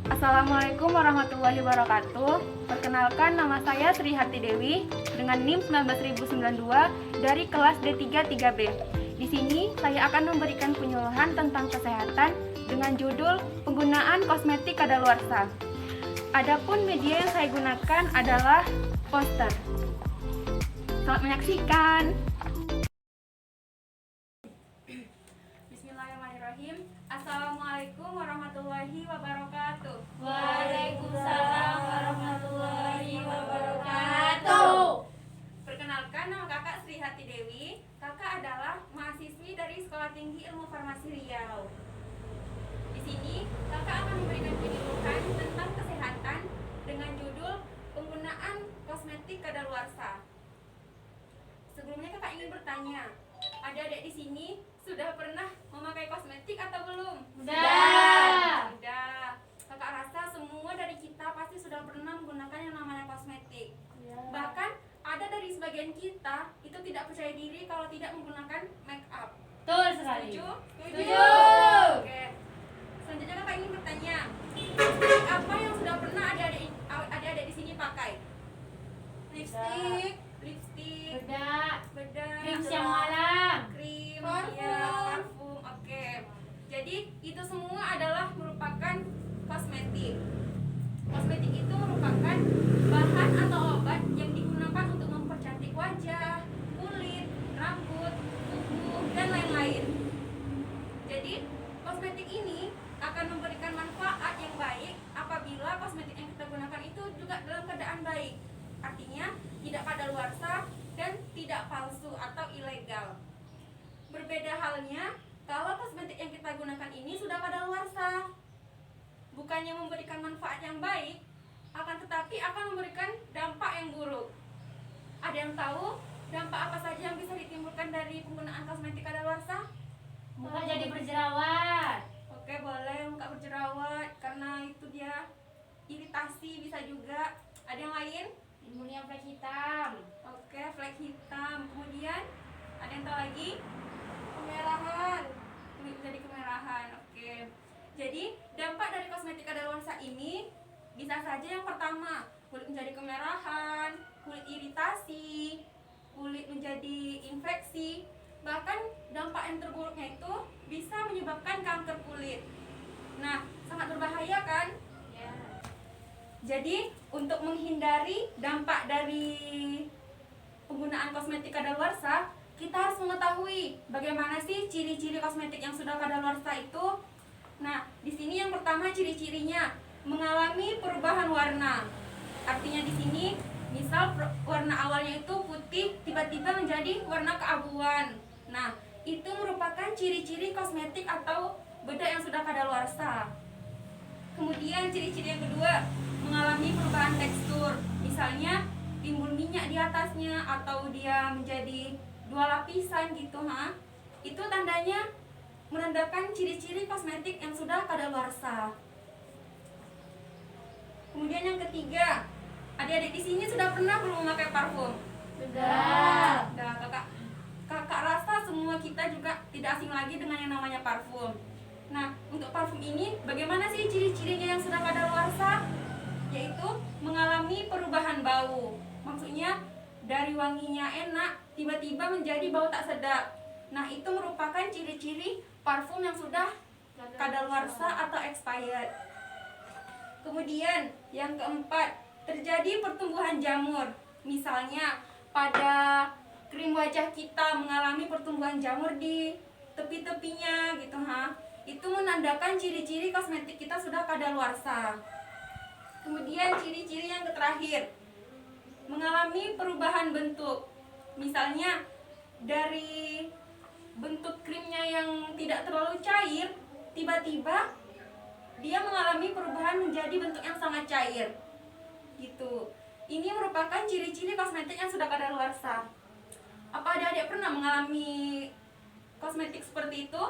Assalamualaikum warahmatullahi wabarakatuh. Perkenalkan, nama saya Sri Harti Dewi dengan NIM 19092 dari kelas D3 3B. Di sini saya akan memberikan penyuluhan tentang kesehatan dengan judul penggunaan kosmetik kadaluarsa. Adapun media yang saya gunakan adalah poster. Selamat menyaksikan. Bismillahirrahmanirrahim. Assalamualaikum warahmatullahi wabarakatuh. Waalaikumsalam warahmatullahi wabarakatuh. Perkenalkan, nama kakak Sri Hati Dewi. Kakak adalah mahasiswi dari Sekolah Tinggi Ilmu Farmasi Riau. Di sini kakak akan memberikan penyuluhan tentang kesehatan dengan judul penggunaan kosmetik kadaluarsa. Sebelumnya kakak ingin bertanya, adik-adik di sini sudah pernah memakai kosmetik atau belum? Sudah. Sudah. Kakak rasa semua dari kita pasti sudah pernah menggunakan yang namanya kosmetik. Bahkan ada dari sebagian kita itu tidak percaya diri kalau tidak menggunakan make up. Betul sekali. Setuju? Setuju. Oke. Selanjutnya kakak ingin bertanya, lipstik apa yang sudah pernah adik-adik di sini pakai? Lipstik, Bedak. bedak, Krim siang malam. krim, Parfum. ya, parfum. Oke. Jadi itu semua adalah merupakan kosmetik. Kosmetik itu merupakan bahan atau obat yang digunakan untuk mempercantik wajah, kulit, rambut, tubuh, dan lain-lain. Jadi kosmetik ini akan memberikan manfaat yang baik apabila kosmetik yang kita gunakan itu juga dalam keadaan baik. Artinya tidak kadaluarsa dan tidak palsu atau ilegal. Berbeda halnya kalau kosmetik yang kita gunakan ini sudah kadaluarsa. Bukannya memberikan manfaat yang baik, akan tetapi akan memberikan dampak yang buruk. Ada yang tahu dampak apa saja yang bisa ditimbulkan dari penggunaan kosmetik kadaluarsa? Muka jadi berjerawat. Oke, boleh muka berjerawat karena itu dia iritasi, bisa juga. Ada yang lain? Timbulnya flek hitam. Oke, flek hitam. Kemudian ada yang tahu lagi? Kemerahan. Kulit jadi kemerahan. Oke. Jadi dampak dari kosmetik kadaluarsa ini bisa saja yang pertama, kulit menjadi kemerahan, kulit iritasi, kulit menjadi infeksi. Bahkan dampak yang terburuknya itu bisa menyebabkan kanker kulit. Nah, sangat berbahaya kan? Ya. Jadi untuk menghindari dampak dari penggunaan kosmetik kadaluarsa, kita harus mengetahui bagaimana sih ciri-ciri kosmetik yang sudah kadaluarsa itu. Nah, di sini yang pertama ciri-cirinya mengalami perubahan warna. Artinya di sini, misal warna awalnya itu putih, tiba-tiba menjadi warna keabuan. Nah, itu merupakan ciri-ciri kosmetik atau bedak yang sudah kadaluarsa. Kemudian ciri-ciri yang kedua, mengalami perubahan tekstur. Misalnya timbul minyak di atasnya atau dia menjadi dua lapisan gitu, itu tandanya menandakan ciri-ciri kosmetik yang sudah kadaluarsa. Kemudian yang ketiga, adik-adik di sini sudah pernah belum memakai parfum? Sudah. Nah, kakak rasa semua kita juga tidak asing lagi dengan yang namanya parfum. Nah, untuk parfum ini bagaimana sih ciri-cirinya yang sudah kadaluarsa? Yaitu mengalami perubahan bau. Maksudnya dari wanginya enak tiba-tiba menjadi bau tak sedap. Nah, itu merupakan ciri-ciri parfum yang sudah kadaluarsa atau expired. Kemudian yang keempat, terjadi pertumbuhan jamur. Misalnya pada krim wajah kita mengalami pertumbuhan jamur di tepi-tepinya gitu, itu menandakan ciri-ciri kosmetik kita sudah kadaluarsa. Kemudian ciri-ciri yang terakhir, mengalami perubahan bentuk. Misalnya dari bentuk krimnya yang tidak terlalu cair, tiba-tiba dia mengalami perubahan menjadi bentuk yang sangat cair gitu. Ini merupakan ciri-ciri kosmetik yang sudah kadaluarsa. Apa adik-adik pernah mengalami kosmetik seperti itu?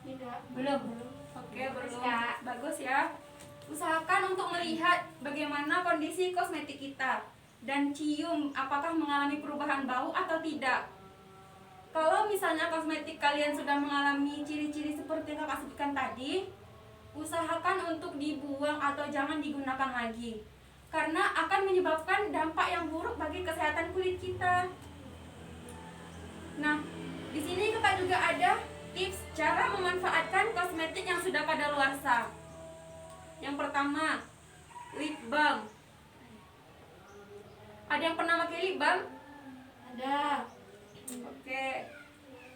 Tidak. Belum. Oke, belum. Kak. Bagus ya. Usahakan untuk melihat bagaimana kondisi kosmetik kita dan cium apakah mengalami perubahan bau atau tidak. Kalau misalnya kosmetik kalian sudah mengalami ciri-ciri seperti yang kakak sebutkan tadi, usahakan untuk dibuang atau jangan digunakan lagi. Karena akan menyebabkan dampak yang buruk bagi kesehatan kulit kita. Nah, di sini kakak juga ada tips cara memanfaatkan kosmetik yang sudah kadaluarsa. Yang pertama, lip balm. Ada yang pernah pakai lip balm? Ada. Oke.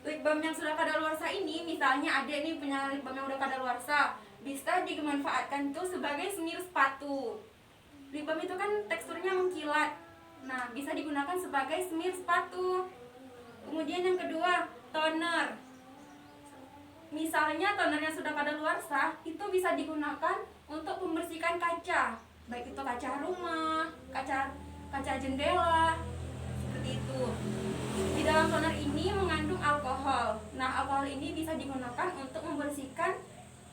Lip balm yang sudah kadaluarsa ini, misalnya ada nih punya lip balm yang udah kadaluarsa, bisa dimanfaatkan tuh sebagai semir sepatu. Lip balm itu kan teksturnya mengkilat. Nah, bisa digunakan sebagai semir sepatu. Kemudian yang kedua, toner. Misalnya toner yang sudah kadaluarsa itu bisa digunakan untuk membersihkan kaca, baik itu kaca rumah, kaca jendela, seperti itu. Di dalam toner ini mengandung alkohol. Nah, alkohol ini bisa digunakan untuk membersihkan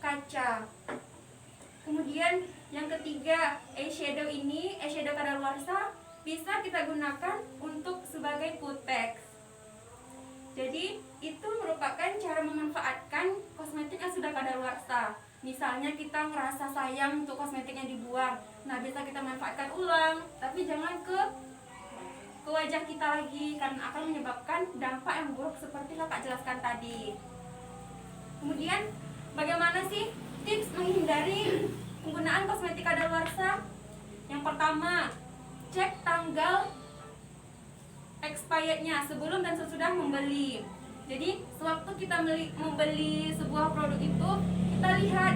kaca. Kemudian yang ketiga, eyeshadow ini, eyeshadow kadaluarsa bisa kita gunakan untuk sebagai kutex. Jadi itu merupakan cara memanfaatkan kosmetik yang sudah kadaluarsa. Misalnya kita ngerasa sayang untuk kosmetiknya dibuang, nah bisa kita manfaatkan ulang, tapi jangan ke wajah kita lagi karena akan menyebabkan dampak yang buruk seperti kakak jelaskan tadi. Kemudian bagaimana sih tips menghindari penggunaan kosmetik kadaluarsa? Yang pertama, cek tanggal expirednya sebelum dan sesudah membeli. Jadi sewaktu kita membeli sebuah produk itu, kita lihat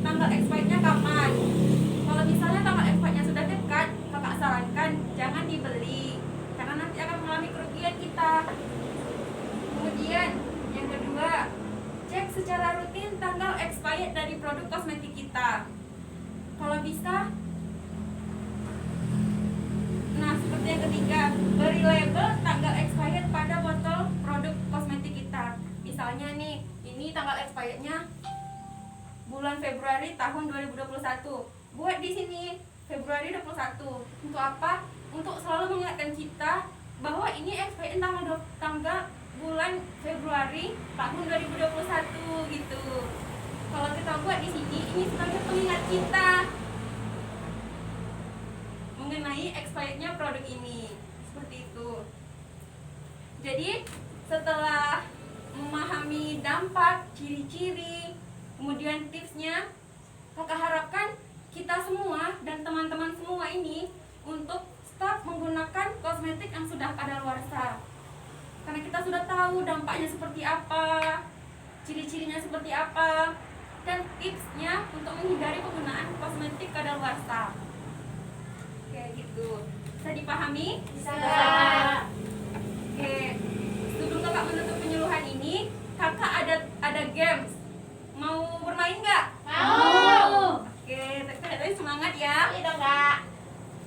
tanggal expirednya kapan. Kalau misalnya tanggal expirednya sudah dekat, kakak sarankan jangan dibeli karena nanti akan mengalami kerugian kita. Kemudian yang kedua, cek secara rutin tanggal expired dari produk kosmetik kita. Kalau bisa, nah seperti yang ketiga, beri label tanggal expired pada botol produk kosmetik kita. Misalnya nih, ini tanggal expirednya bulan Februari tahun 2021. Buat di sini Februari 21. Untuk apa? Untuk selalu mengingatkan kita bahwa ini expired tanggal bulan Februari tahun 2021 gitu. Kalau kita buat di sini, ini sebagai pengingat kita mengenai expirednya produk ini. Seperti itu. Jadi setelah memahami dampak, ciri-ciri, kemudian tipsnya, kakak harapkan kita semua dan teman-teman semua ini untuk stop menggunakan kosmetik yang sudah kadaluarsa. Karena kita sudah tahu dampaknya seperti apa, ciri-cirinya seperti apa, dan tipsnya untuk menghindari penggunaan kosmetik kadaluarsa. Kayak gitu. Bisa dipahami? Bisa. Oke. Sebelum kakak menutup penyuluhan ini, kakak ada games. Mau bermain nggak? Mau. Oke, tadi semangat ya. Iya dong, Kak.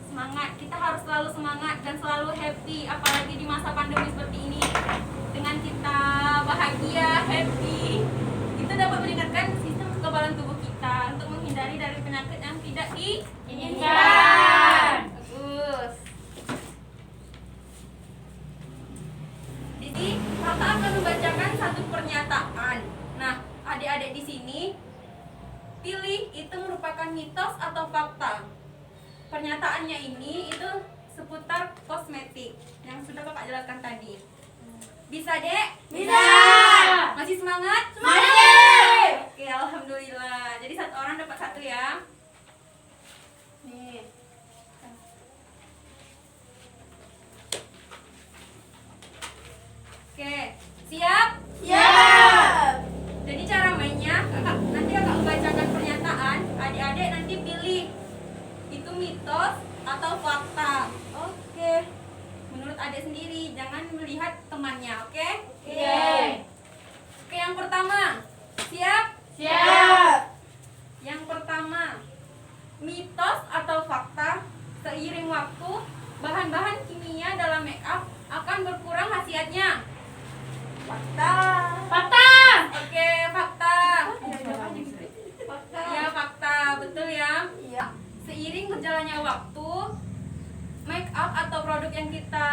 Semangat. Kita harus selalu semangat dan selalu happy, apalagi di masa pandemi seperti ini. Dengan kita bahagia, happy, itu dapat meningkatkan sistem kekebalan tubuh kita untuk menghindari dari penyakit yang tidak diinginkan. Bagus. Jadi, kakak akan membacakan satu pernyataan. Nah, adik-adik di sini pilih itu merupakan mitos atau fakta. Pernyataannya ini itu seputar kosmetik yang sudah kakak jelaskan tadi. Bisa, Dek? Bisa. Masih semangat? Semangat. Oke, alhamdulillah. Jadi satu orang dapat satu ya. Nih. Oke, siap? Siap. Jadi cara mainnya, nanti kakak membacakan pernyataan, adik-adik nanti pilih itu mitos atau fakta. Oke. Menurut adik sendiri, jangan melihat temannya, oke? Oke. Oke, yang pertama. Siap? Siap. Yang pertama, mitos atau fakta, seiring waktu, bahan-bahan kimia dalam make up akan berkurang khasiatnya. Fakta. Fakta. Oke, fakta. Fakta. Ya, fakta. Betul ya. Iya. Seiring berjalannya waktu, make up atau produk yang kita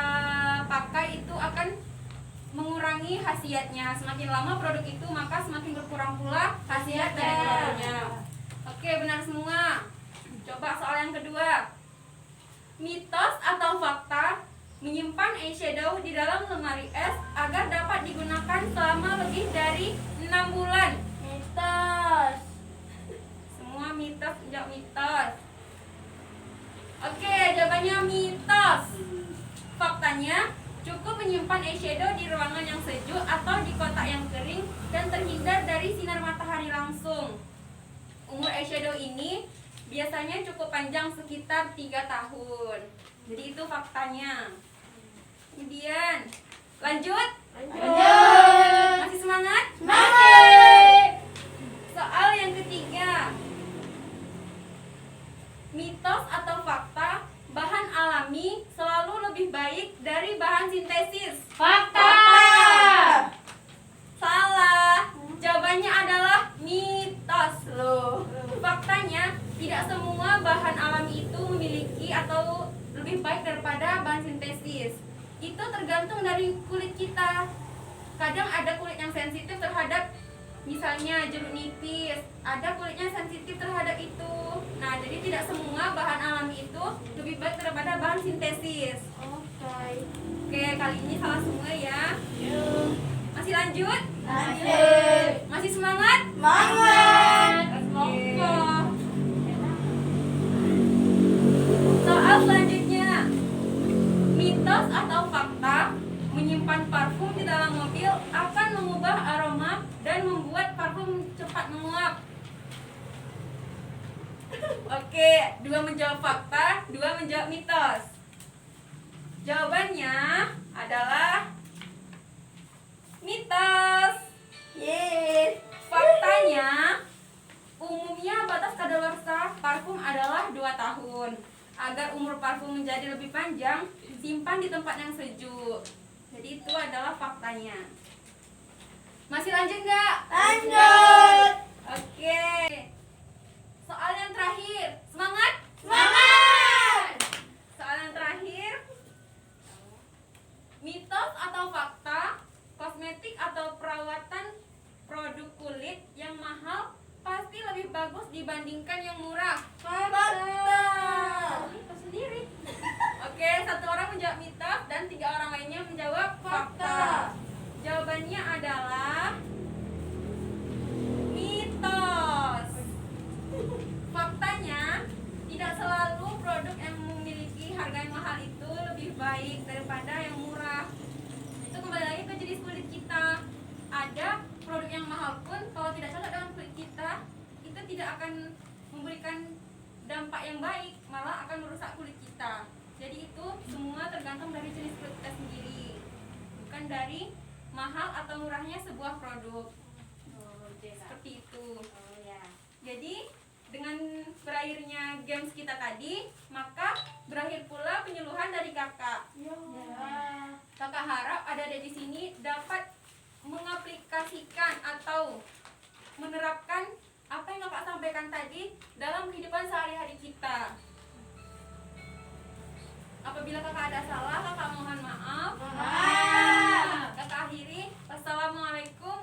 pakai itu akan mengurangi khasiatnya. Semakin lama produk itu maka semakin berkurang pula khasiat dari produknya. Oke, benar semua. Coba soal yang kedua. Mitos atau fakta menyimpan eyeshadow di dalam lemari es agar dapat digunakan selama lebih dari 6 bulan. Mitos. Semua mitos, jawab mitos. Oke, jawabannya mitos. Faktanya, cukup menyimpan eyeshadow di ruangan yang sejuk atau di kotak yang kering dan terhindar dari sinar matahari langsung. Umur eyeshadow ini biasanya cukup panjang, sekitar 3 tahun. Jadi itu faktanya. Kemudian lanjut. Masih semangat? Soal yang ketiga. Mitos atau fakta bahan alami selalu lebih baik dari bahan sintesis? Fakta. Salah. Jawabannya adalah mitos. Loh. Faktanya, tidak semua bahan alami itu memiliki atau lebih baik daripada bahan sintesis. Itu tergantung dari kulit kita. Kadang ada kulit yang sensitif terhadap misalnya jeruk nipis, ada kulitnya sensitif terhadap itu. Nah, jadi tidak semua bahan alami itu lebih baik daripada bahan sintesis. Oke, kali ini salah semua ya. Masih lanjut? Masih semangat? Oke. Soal selanjutnya. Mitos atau fakta menyimpan parfum di dalam mobil akan mengubah aroma dan membuat parfum cepat menguap? Oke, 2 menjawab fakta, 2 menjawab mitos. Jawabannya adalah mitos. Faktanya, umumnya batas kadaluarsa parfum adalah 2 tahun. Agar umur parfum menjadi lebih panjang, simpan di tempat yang sejuk. Jadi itu adalah faktanya. Masih lanjut nggak? Lanjut. Oke. Soal yang terakhir. Semangat? Soal yang terakhir. Mitos atau fakta, kosmetik atau perawatan produk kulit yang mahal pasti lebih bagus dibandingkan yang murah? Mitos sendiri. Oke, 1 orang menjawab mitos dan 3 orang lainnya menjawab fakta. Jawabannya adalah mitos. Faktanya, tidak selalu produk yang memiliki harga yang mahal itu lebih baik daripada yang murah. Itu kembali lagi ke jenis kulit kita. Ada produk yang mahal pun kalau tidak cocok dengan kulit kita, itu tidak akan memberikan dampak yang baik, malah akan merusak kulit kita. Jadi itu semua tergantung dari jenis kulit kita sendiri, bukan dari mahal atau murahnya sebuah produk. Seperti itu. Jadi dengan berakhirnya games kita tadi, maka berakhir pula penyuluhan dari kakak. Kakak harap adik-adik di sini dapat mengaplikasikan atau menerapkan apa yang kakak sampaikan tadi dalam kehidupan sehari-hari kita. Apabila kakak ada salah, kakak mohon maaf. Kakak akhiri. Wassalamualaikum